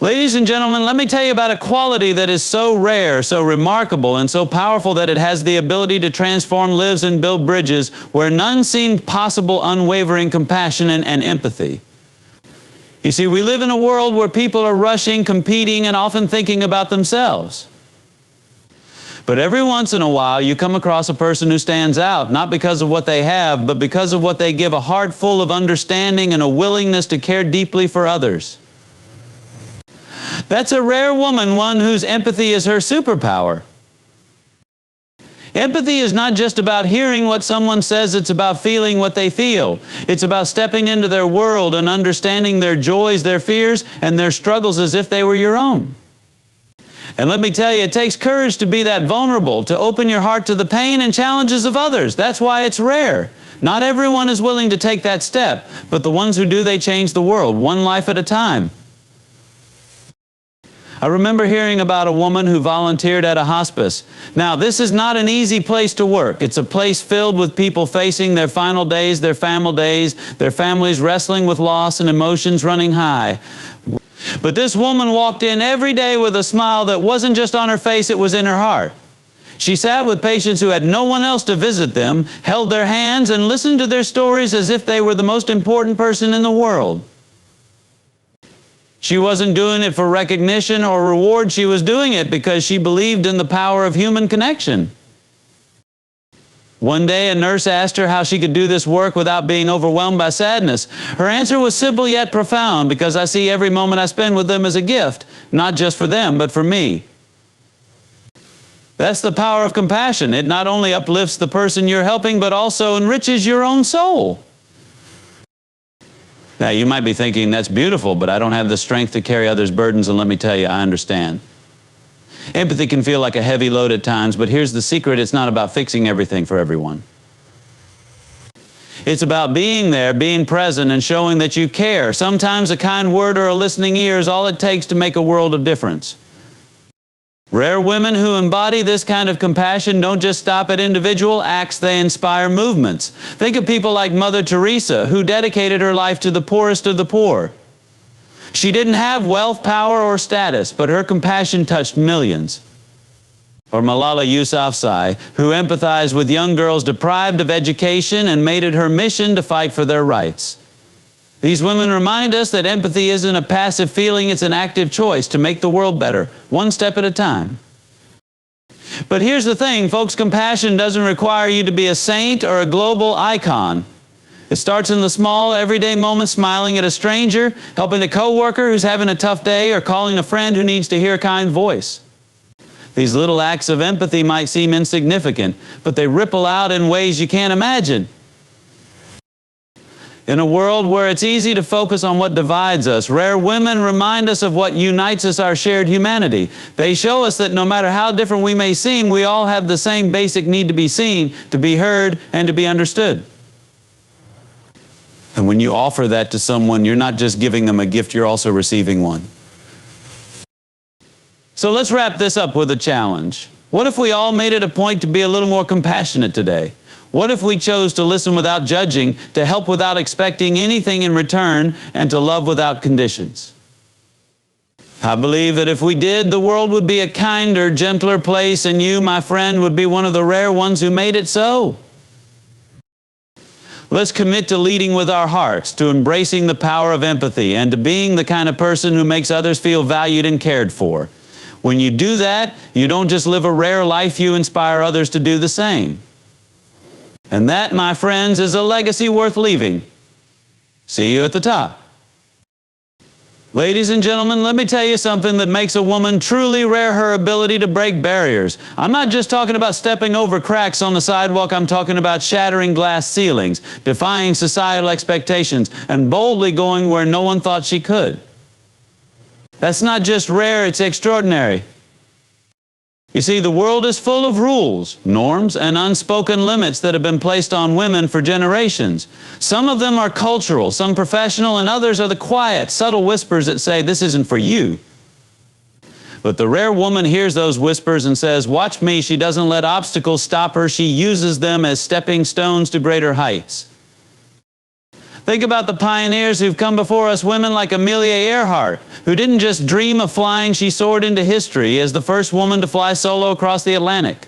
Ladies and gentlemen, let me tell you about a quality that is so rare, so remarkable, and so powerful that it has the ability to transform lives and build bridges where none seemed possible: unwavering compassion and empathy. You see, we live in a world where people are rushing, competing, and often thinking about themselves. But every once in a while, you come across a person who stands out, not because of what they have, but because of what they give: a heart full of understanding and a willingness to care deeply for others. That's a rare woman, one whose empathy is her superpower. Empathy is not just about hearing what someone says, it's about feeling what they feel. It's about stepping into their world and understanding their joys, their fears, and their struggles as if they were your own. And let me tell you, it takes courage to be that vulnerable, to open your heart to the pain and challenges of others. That's why it's rare. Not everyone is willing to take that step, but the ones who do, they change the world, one life at a time. I remember hearing about a woman who volunteered at a hospice. Now, this is not an easy place to work. It's a place filled with people facing their final days, their families wrestling with loss and emotions running high. But this woman walked in every day with a smile that wasn't just on her face, it was in her heart. She sat with patients who had no one else to visit them, held their hands, and listened to their stories as if they were the most important person in the world. She wasn't doing it for recognition or reward. She was doing it because she believed in the power of human connection. One day, a nurse asked her how she could do this work without being overwhelmed by sadness. Her answer was simple yet profound: because I see every moment I spend with them as a gift, not just for them, but for me. That's the power of compassion. It not only uplifts the person you're helping, but also enriches your own soul. Now, you might be thinking, that's beautiful, but I don't have the strength to carry others' burdens, and let me tell you, I understand. Empathy can feel like a heavy load at times, but here's the secret: it's not about fixing everything for everyone. It's about being there, being present, and showing that you care. Sometimes a kind word or a listening ear is all it takes to make a world of difference. Rare women who embody this kind of compassion don't just stop at individual acts, they inspire movements. Think of people like Mother Teresa, who dedicated her life to the poorest of the poor. She didn't have wealth, power, or status, but her compassion touched millions. Or Malala Yousafzai, who empathized with young girls deprived of education and made it her mission to fight for their rights. These women remind us that empathy isn't a passive feeling, it's an active choice to make the world better, one step at a time. But here's the thing, folks: compassion doesn't require you to be a saint or a global icon. It starts in the small, everyday moments: smiling at a stranger, helping a coworker who's having a tough day, or calling a friend who needs to hear a kind voice. These little acts of empathy might seem insignificant, but they ripple out in ways you can't imagine. In a world where it's easy to focus on what divides us, rare women remind us of what unites us: our shared humanity. They show us that no matter how different we may seem, we all have the same basic need to be seen, to be heard, and to be understood. And when you offer that to someone, you're not just giving them a gift, you're also receiving one. So let's wrap this up with a challenge. What if we all made it a point to be a little more compassionate today? What if we chose to listen without judging, to help without expecting anything in return, and to love without conditions? I believe that if we did, the world would be a kinder, gentler place, and you, my friend, would be one of the rare ones who made it so. Let's commit to leading with our hearts, to embracing the power of empathy, and to being the kind of person who makes others feel valued and cared for. When you do that, you don't just live a rare life, you inspire others to do the same. And that, my friends, is a legacy worth leaving. See you at the top. Ladies and gentlemen, let me tell you something that makes a woman truly rare: her ability to break barriers. I'm not just talking about stepping over cracks on the sidewalk. I'm talking about shattering glass ceilings, defying societal expectations, and boldly going where no one thought she could. That's not just rare, it's extraordinary. You see, the world is full of rules, norms, and unspoken limits that have been placed on women for generations. Some of them are cultural, some professional, and others are the quiet, subtle whispers that say, "This isn't for you." But the rare woman hears those whispers and says, "Watch me." She doesn't let obstacles stop her. She uses them as stepping stones to greater heights. Think about the pioneers who've come before us, women like Amelia Earhart, who didn't just dream of flying, she soared into history as the first woman to fly solo across the Atlantic.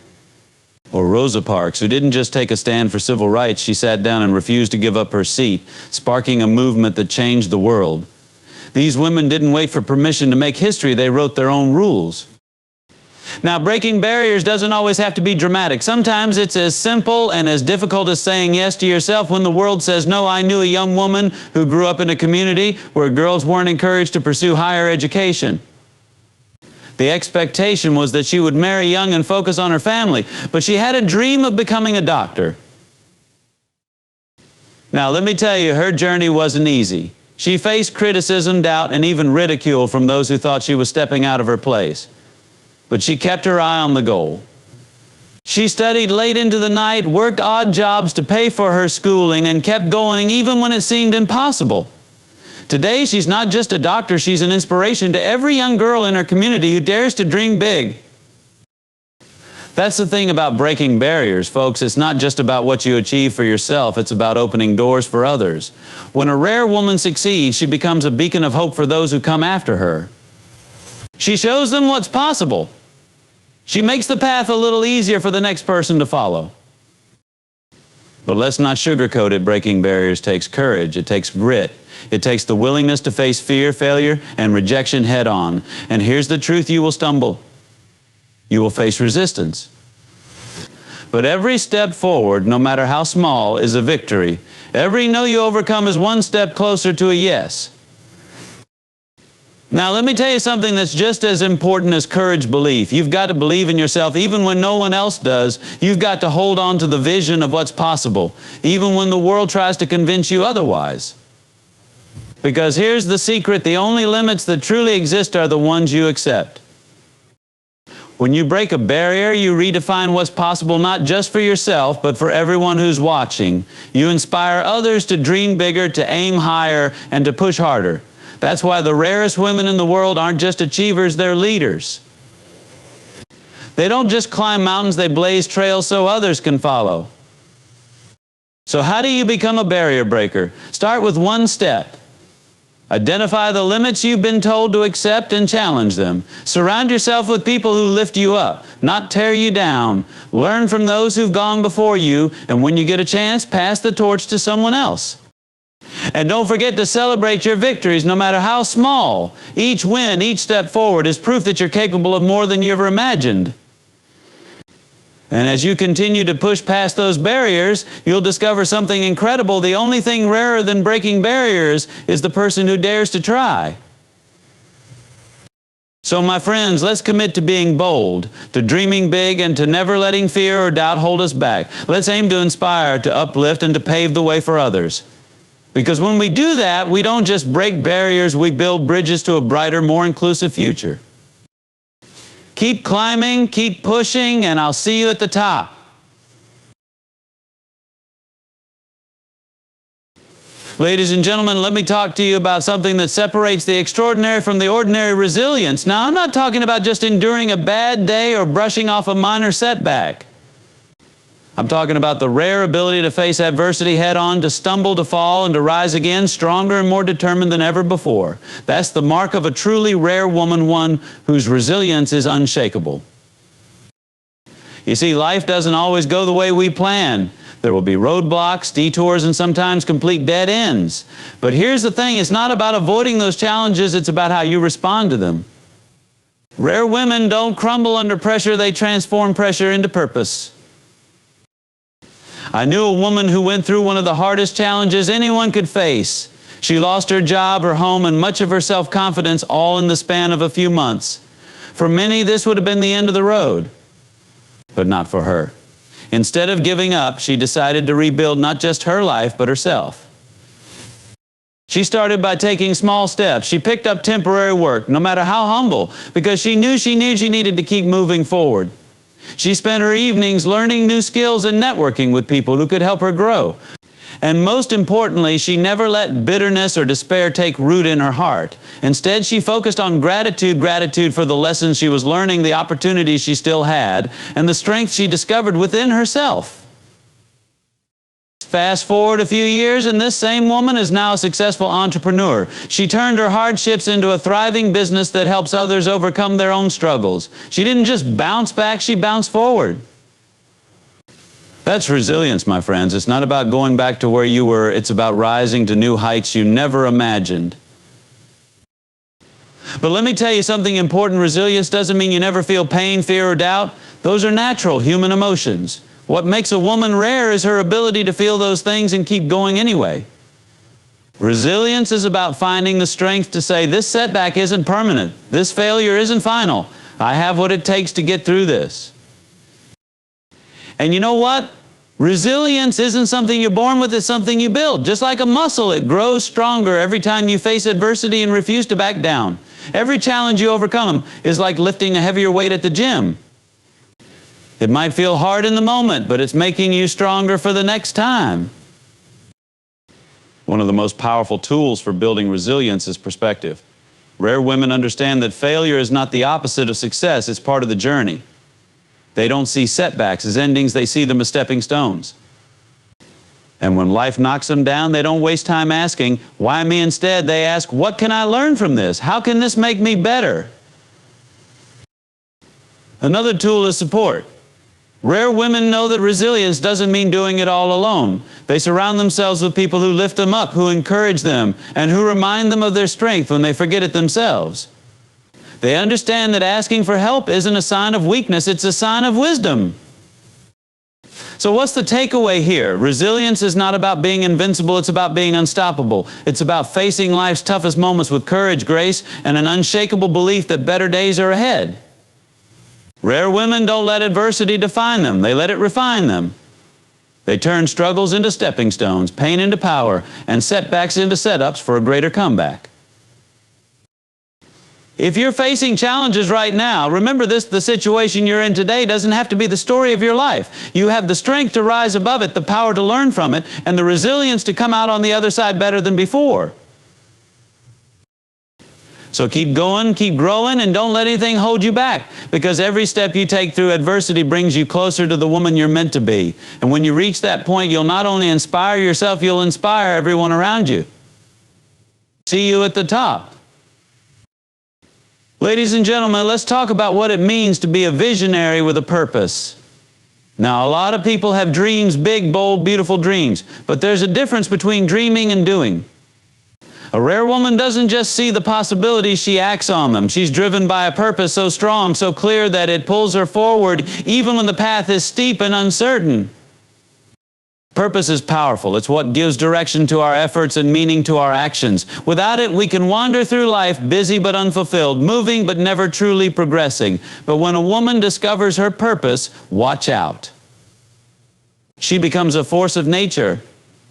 Or Rosa Parks, who didn't just take a stand for civil rights, she sat down and refused to give up her seat, sparking a movement that changed the world. These women didn't wait for permission to make history, they wrote their own rules. Now, breaking barriers doesn't always have to be dramatic. Sometimes it's as simple and as difficult as saying yes to yourself when the world says no. I knew a young woman who grew up in a community where girls weren't encouraged to pursue higher education. The expectation was that she would marry young and focus on her family, but she had a dream of becoming a doctor. Now, let me tell you, her journey wasn't easy. She faced criticism, doubt, and even ridicule from those who thought she was stepping out of her place. But she kept her eye on the goal. She studied late into the night, worked odd jobs to pay for her schooling, and kept going even when it seemed impossible. Today, she's not just a doctor, she's an inspiration to every young girl in her community who dares to dream big. That's the thing about breaking barriers, folks. It's not just about what you achieve for yourself, it's about opening doors for others. When a rare woman succeeds, she becomes a beacon of hope for those who come after her. She shows them what's possible. She makes the path a little easier for the next person to follow. But let's not sugarcoat it. Breaking barriers takes courage. It takes grit. It takes the willingness to face fear, failure, and rejection head on. And here's the truth: you will stumble. You will face resistance. But every step forward, no matter how small, is a victory. Every no you overcome is one step closer to a yes. Now, let me tell you something that's just as important as courage belief. You've got to believe in yourself even when no one else does. You've got to hold on to the vision of what's possible, even when the world tries to convince you otherwise. Because here's the secret: the only limits that truly exist are the ones you accept. When you break a barrier, you redefine what's possible not just for yourself, but for everyone who's watching. You inspire others to dream bigger, to aim higher, and to push harder. That's why the rarest women in the world aren't just achievers, they're leaders. They don't just climb mountains, they blaze trails so others can follow. So how do you become a barrier breaker? Start with one step. Identify the limits you've been told to accept and challenge them. Surround yourself with people who lift you up, not tear you down. Learn from those who've gone before you, and when you get a chance, pass the torch to someone else. And don't forget to celebrate your victories, no matter how small. Each win, each step forward is proof that you're capable of more than you ever imagined. And as you continue to push past those barriers, you'll discover something incredible. The only thing rarer than breaking barriers is the person who dares to try. So, my friends, let's commit to being bold, to dreaming big, and to never letting fear or doubt hold us back. Let's aim to inspire, to uplift, and to pave the way for others. Because when we do that, we don't just break barriers, we build bridges to a brighter, more inclusive future. Keep climbing, keep pushing, and I'll see you at the top. Ladies and gentlemen, let me talk to you about something that separates the extraordinary from the ordinary: resilience. Now, I'm not talking about just enduring a bad day or brushing off a minor setback. I'm talking about the rare ability to face adversity head-on, to stumble, to fall, and to rise again, stronger and more determined than ever before. That's the mark of a truly rare woman, one whose resilience is unshakable. You see, life doesn't always go the way we plan. There will be roadblocks, detours, and sometimes complete dead ends. But here's the thing: it's not about avoiding those challenges, it's about how you respond to them. Rare women don't crumble under pressure, they transform pressure into purpose. I knew a woman who went through one of the hardest challenges anyone could face. She lost her job, her home, and much of her self-confidence, all in the span of a few months. For many, this would have been the end of the road, but not for her. Instead of giving up, she decided to rebuild not just her life, but herself. She started by taking small steps. She picked up temporary work, no matter how humble, because she knew she needed to keep moving forward. She spent her evenings learning new skills and networking with people who could help her grow. And most importantly, she never let bitterness or despair take root in her heart. Instead, she focused on gratitude for the lessons she was learning, the opportunities she still had, and the strength she discovered within herself. Fast forward a few years, and this same woman is now a successful entrepreneur. She turned her hardships into a thriving business that helps others overcome their own struggles. She didn't just bounce back, she bounced forward. That's resilience, my friends. It's not about going back to where you were. It's about rising to new heights you never imagined. But let me tell you something important. Resilience doesn't mean you never feel pain, fear, or doubt. Those are natural human emotions. What makes a woman rare is her ability to feel those things and keep going anyway. Resilience is about finding the strength to say, this setback isn't permanent. This failure isn't final. I have what it takes to get through this. And you know what? Resilience isn't something you're born with, it's something you build. Just like a muscle, it grows stronger every time you face adversity and refuse to back down. Every challenge you overcome is like lifting a heavier weight at the gym. It might feel hard in the moment, but it's making you stronger for the next time. One of the most powerful tools for building resilience is perspective. Rare women understand that failure is not the opposite of success, it's part of the journey. They don't see setbacks as endings, they see them as stepping stones. And when life knocks them down, they don't waste time asking, why me instead? They ask, what can I learn from this? How can this make me better? Another tool is support. Rare women know that resilience doesn't mean doing it all alone. They surround themselves with people who lift them up, who encourage them, and who remind them of their strength when they forget it themselves. They understand that asking for help isn't a sign of weakness, it's a sign of wisdom. So what's the takeaway here? Resilience is not about being invincible, it's about being unstoppable. It's about facing life's toughest moments with courage, grace, and an unshakable belief that better days are ahead. Rare women don't let adversity define them, they let it refine them. They turn struggles into stepping stones, pain into power, and setbacks into setups for a greater comeback. If you're facing challenges right now, remember this, the situation you're in today doesn't have to be the story of your life. You have the strength to rise above it, the power to learn from it, and the resilience to come out on the other side better than before. So keep going, keep growing, and don't let anything hold you back, because every step you take through adversity brings you closer to the woman you're meant to be. And when you reach that point, you'll not only inspire yourself, you'll inspire everyone around you. See you at the top. Ladies and gentlemen, let's talk about what it means to be a visionary with a purpose. Now, a lot of people have dreams, big, bold, beautiful dreams, but there's a difference between dreaming and doing. A rare woman doesn't just see the possibilities, she acts on them. She's driven by a purpose so strong, so clear that it pulls her forward even when the path is steep and uncertain. Purpose is powerful. It's what gives direction to our efforts and meaning to our actions. Without it, we can wander through life busy but unfulfilled, moving but never truly progressing. But when a woman discovers her purpose, watch out. She becomes a force of nature,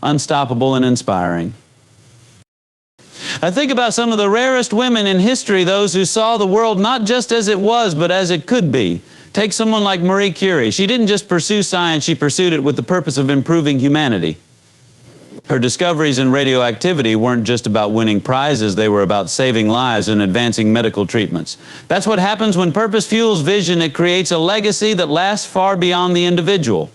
unstoppable and inspiring. I think about some of the rarest women in history, those who saw the world not just as it was, but as it could be. Take someone like Marie Curie. She didn't just pursue science, she pursued it with the purpose of improving humanity. Her discoveries in radioactivity weren't just about winning prizes, they were about saving lives and advancing medical treatments. That's what happens when purpose fuels vision. It creates a legacy that lasts far beyond the individual.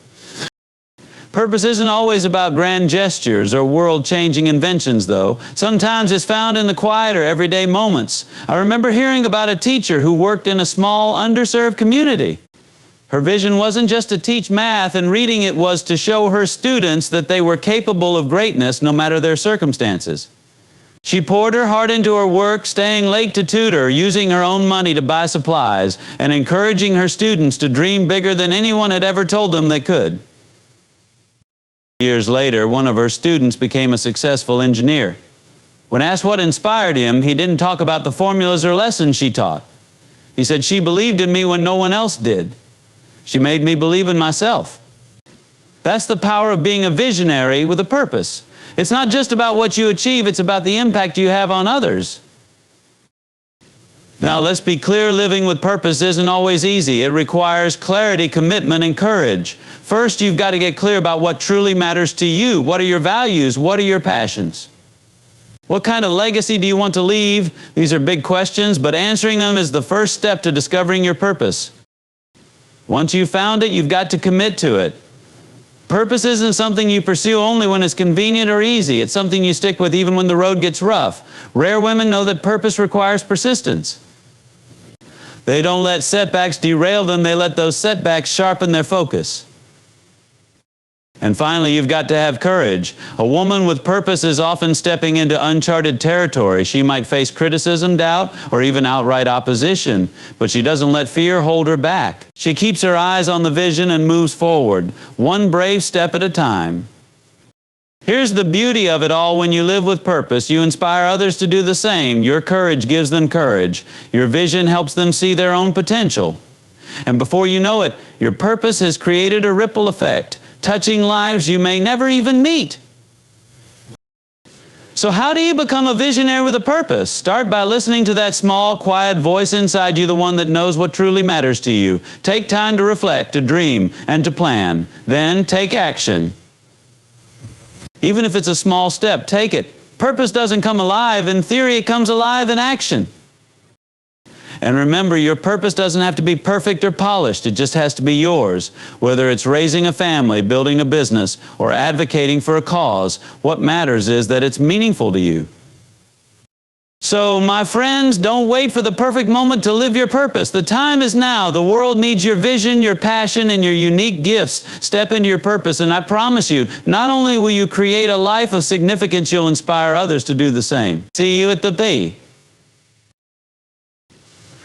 Purpose isn't always about grand gestures or world-changing inventions, though. Sometimes it's found in the quieter, everyday moments. I remember hearing about a teacher who worked in a small, underserved community. Her vision wasn't just to teach math and reading, it was to show her students that they were capable of greatness no matter their circumstances. She poured her heart into her work, staying late to tutor, using her own money to buy supplies, and encouraging her students to dream bigger than anyone had ever told them they could. Years later, one of her students became a successful engineer. When asked what inspired him, he didn't talk about the formulas or lessons she taught. He said, "She believed in me when no one else did. She made me believe in myself." That's the power of being a visionary with a purpose. It's not just about what you achieve, it's about the impact you have on others. Now, let's be clear, living with purpose isn't always easy. It requires clarity, commitment, and courage. First, you've got to get clear about what truly matters to you. What are your values? What are your passions? What kind of legacy do you want to leave? These are big questions, but answering them is the first step to discovering your purpose. Once you've found it, you've got to commit to it. Purpose isn't something you pursue only when it's convenient or easy. It's something you stick with even when the road gets rough. Rare women know that purpose requires persistence. They don't let setbacks derail them. They let those setbacks sharpen their focus. And finally, you've got to have courage. A woman with purpose is often stepping into uncharted territory. She might face criticism, doubt, or even outright opposition, but she doesn't let fear hold her back. She keeps her eyes on the vision and moves forward, one brave step at a time. Here's the beauty of it all. When you live with purpose, you inspire others to do the same. Your courage gives them courage. Your vision helps them see their own potential. And before you know it, your purpose has created a ripple effect, touching lives you may never even meet. So how do you become a visionary with a purpose? Start by listening to that small, quiet voice inside you, the one that knows what truly matters to you. Take time to reflect, to dream, and to plan. Then take action. Even if it's a small step, take it. Purpose doesn't come alive in theory, it comes alive in action. And remember, your purpose doesn't have to be perfect or polished. It just has to be yours. Whether it's raising a family, building a business, or advocating for a cause, what matters is that it's meaningful to you. So, my friends, don't wait for the perfect moment to live your purpose. The time is now. The world needs your vision, your passion, and your unique gifts. Step into your purpose, and I promise you, not only will you create a life of significance, you'll inspire others to do the same. See you at the P.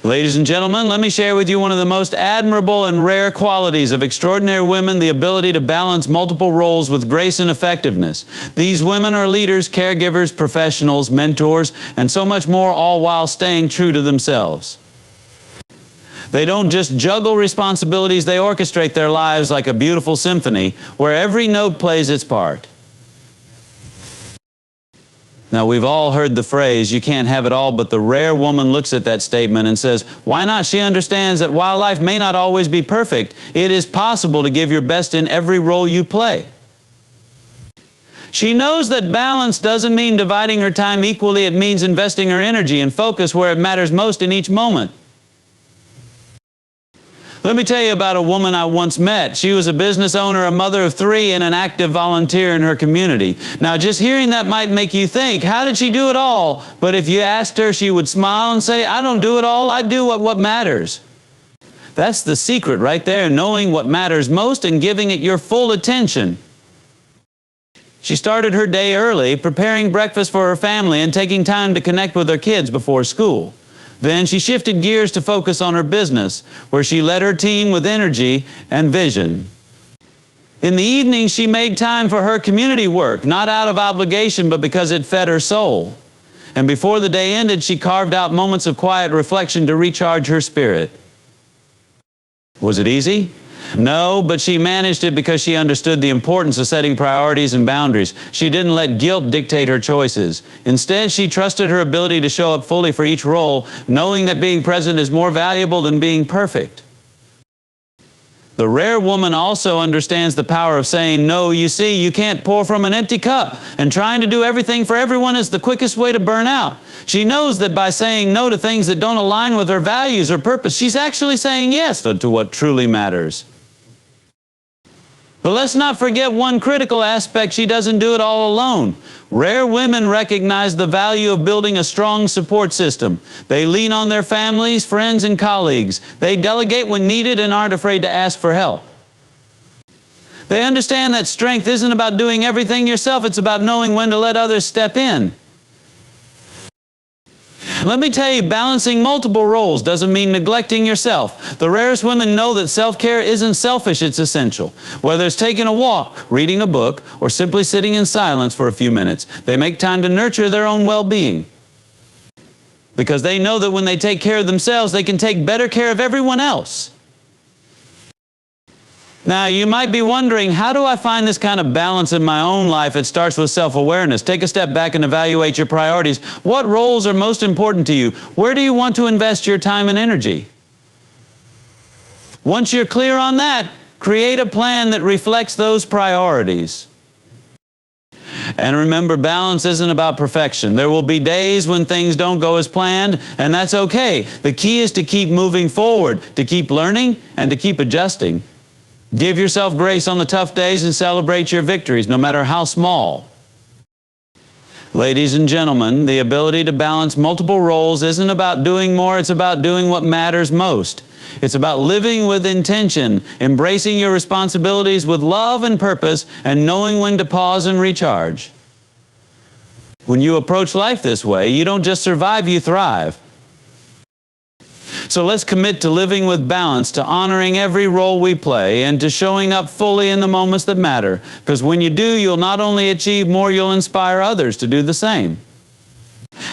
Ladies and gentlemen, let me share with you one of the most admirable and rare qualities of extraordinary women, the ability to balance multiple roles with grace and effectiveness. These women are leaders, caregivers, professionals, mentors, and so much more, all while staying true to themselves. They don't just juggle responsibilities, they orchestrate their lives like a beautiful symphony where every note plays its part. Now, we've all heard the phrase, you can't have it all, but the rare woman looks at that statement and says, why not? She understands that while life may not always be perfect, it is possible to give your best in every role you play. She knows that balance doesn't mean dividing her time equally, it means investing her energy and focus where it matters most in each moment. Let me tell you about a woman I once met. She was a business owner, a mother of 3, and an active volunteer in her community. Now, just hearing that might make you think, how did she do it all? But if you asked her, she would smile and say, I don't do it all, I do what matters. That's the secret right there, knowing what matters most and giving it your full attention. She started her day early, preparing breakfast for her family and taking time to connect with her kids before school. Then she shifted gears to focus on her business, where she led her team with energy and vision. In the evening, she made time for her community work, not out of obligation, but because it fed her soul. And before the day ended, she carved out moments of quiet reflection to recharge her spirit. Was it easy? No, but she managed it because she understood the importance of setting priorities and boundaries. She didn't let guilt dictate her choices. Instead, she trusted her ability to show up fully for each role, knowing that being present is more valuable than being perfect. The rare woman also understands the power of saying no. You see, you can't pour from an empty cup, and trying to do everything for everyone is the quickest way to burn out. She knows that by saying no to things that don't align with her values or purpose, she's actually saying yes to what truly matters. But let's not forget one critical aspect: she doesn't do it all alone. Rare women recognize the value of building a strong support system. They lean on their families, friends, and colleagues. They delegate when needed and aren't afraid to ask for help. They understand that strength isn't about doing everything yourself, it's about knowing when to let others step in. Let me tell you, balancing multiple roles doesn't mean neglecting yourself. The rarest women know that self-care isn't selfish, it's essential. Whether it's taking a walk, reading a book, or simply sitting in silence for a few minutes, they make time to nurture their own well-being. Because they know that when they take care of themselves, they can take better care of everyone else. Now, you might be wondering, how do I find this kind of balance in my own life? It starts with self-awareness. Take a step back and evaluate your priorities. What roles are most important to you? Where do you want to invest your time and energy? Once you're clear on that, create a plan that reflects those priorities. And remember, balance isn't about perfection. There will be days when things don't go as planned, and that's okay. The key is to keep moving forward, to keep learning, and to keep adjusting. Give yourself grace on the tough days and celebrate your victories, no matter how small. Ladies and gentlemen, the ability to balance multiple roles isn't about doing more, it's about doing what matters most. It's about living with intention, embracing your responsibilities with love and purpose, and knowing when to pause and recharge. When you approach life this way, you don't just survive, you thrive. So let's commit to living with balance, to honoring every role we play, and to showing up fully in the moments that matter. Because when you do, you'll not only achieve more, you'll inspire others to do the same.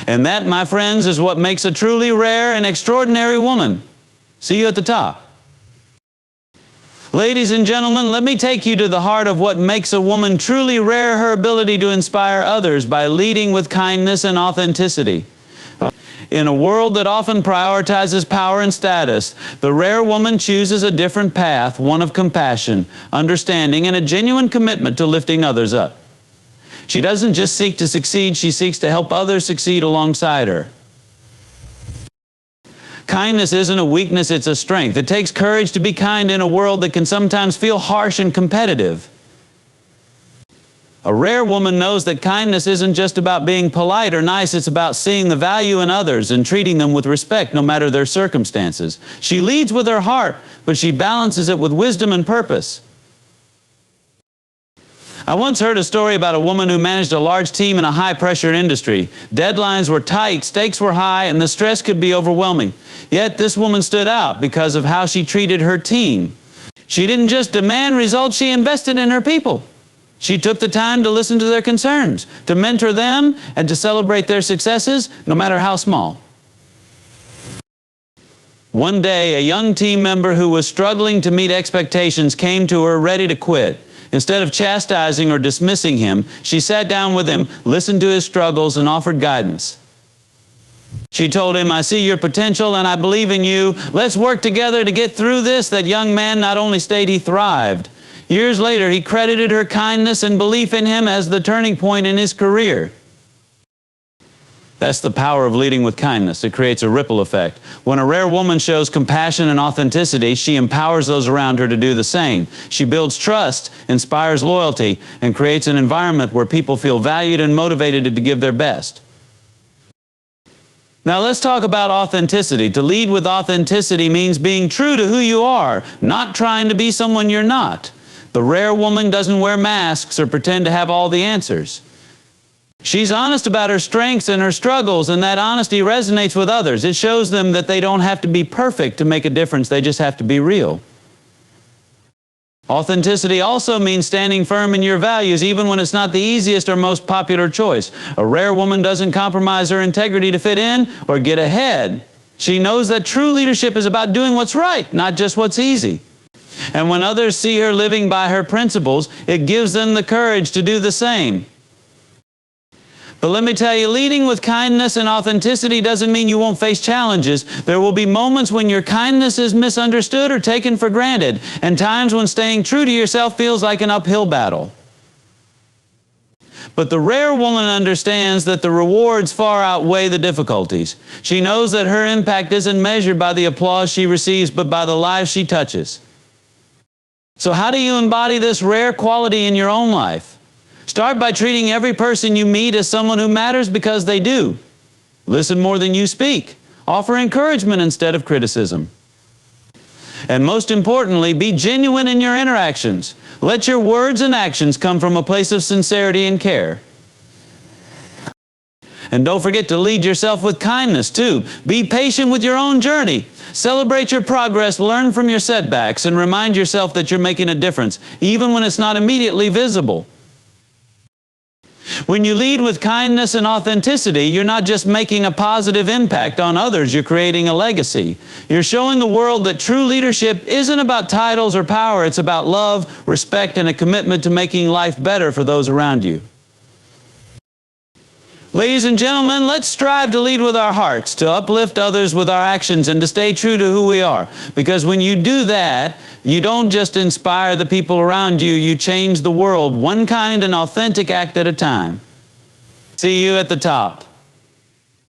And that, my friends, is what makes a truly rare and extraordinary woman. See you at the top. Ladies and gentlemen, let me take you to the heart of what makes a woman truly rare: her ability to inspire others by leading with kindness and authenticity. In a world that often prioritizes power and status, the rare woman chooses a different path, one of compassion, understanding, and a genuine commitment to lifting others up. She doesn't just seek to succeed, she seeks to help others succeed alongside her. Kindness isn't a weakness, it's a strength. It takes courage to be kind in a world that can sometimes feel harsh and competitive. A rare woman knows that kindness isn't just about being polite or nice, it's about seeing the value in others and treating them with respect no matter their circumstances. She leads with her heart, but she balances it with wisdom and purpose. I once heard a story about a woman who managed a large team in a high-pressure industry. Deadlines were tight, stakes were high, and the stress could be overwhelming. Yet this woman stood out because of how she treated her team. She didn't just demand results, she invested in her people. She took the time to listen to their concerns, to mentor them, and to celebrate their successes, no matter how small. One day, a young team member who was struggling to meet expectations came to her ready to quit. Instead of chastising or dismissing him, she sat down with him, listened to his struggles, and offered guidance. She told him, "I see your potential and I believe in you. Let's work together to get through this." That young man not only stayed, he thrived. Years later, he credited her kindness and belief in him as the turning point in his career. That's the power of leading with kindness. It creates a ripple effect. When a rare woman shows compassion and authenticity, she empowers those around her to do the same. She builds trust, inspires loyalty, and creates an environment where people feel valued and motivated to give their best. Now let's talk about authenticity. To lead with authenticity means being true to who you are, not trying to be someone you're not. The rare woman doesn't wear masks or pretend to have all the answers. She's honest about her strengths and her struggles, and that honesty resonates with others. It shows them that they don't have to be perfect to make a difference, they just have to be real. Authenticity also means standing firm in your values, even when it's not the easiest or most popular choice. A rare woman doesn't compromise her integrity to fit in or get ahead. She knows that true leadership is about doing what's right, not just what's easy. And when others see her living by her principles, it gives them the courage to do the same. But let me tell you, leading with kindness and authenticity doesn't mean you won't face challenges. There will be moments when your kindness is misunderstood or taken for granted, and times when staying true to yourself feels like an uphill battle. But the rare woman understands that the rewards far outweigh the difficulties. She knows that her impact isn't measured by the applause she receives, but by the lives she touches. So how do you embody this rare quality in your own life? Start by treating every person you meet as someone who matters because they do. Listen more than you speak. Offer encouragement instead of criticism. And most importantly, be genuine in your interactions. Let your words and actions come from a place of sincerity and care. And don't forget to lead yourself with kindness too. Be patient with your own journey. Celebrate your progress, learn from your setbacks, and remind yourself that you're making a difference, even when it's not immediately visible. When you lead with kindness and authenticity, you're not just making a positive impact on others, you're creating a legacy. You're showing the world that true leadership isn't about titles or power, it's about love, respect, and a commitment to making life better for those around you. Ladies and gentlemen, let's strive to lead with our hearts, to uplift others with our actions, and to stay true to who we are. Because when you do that, you don't just inspire the people around you, you change the world one kind and authentic act at a time. See you at the top.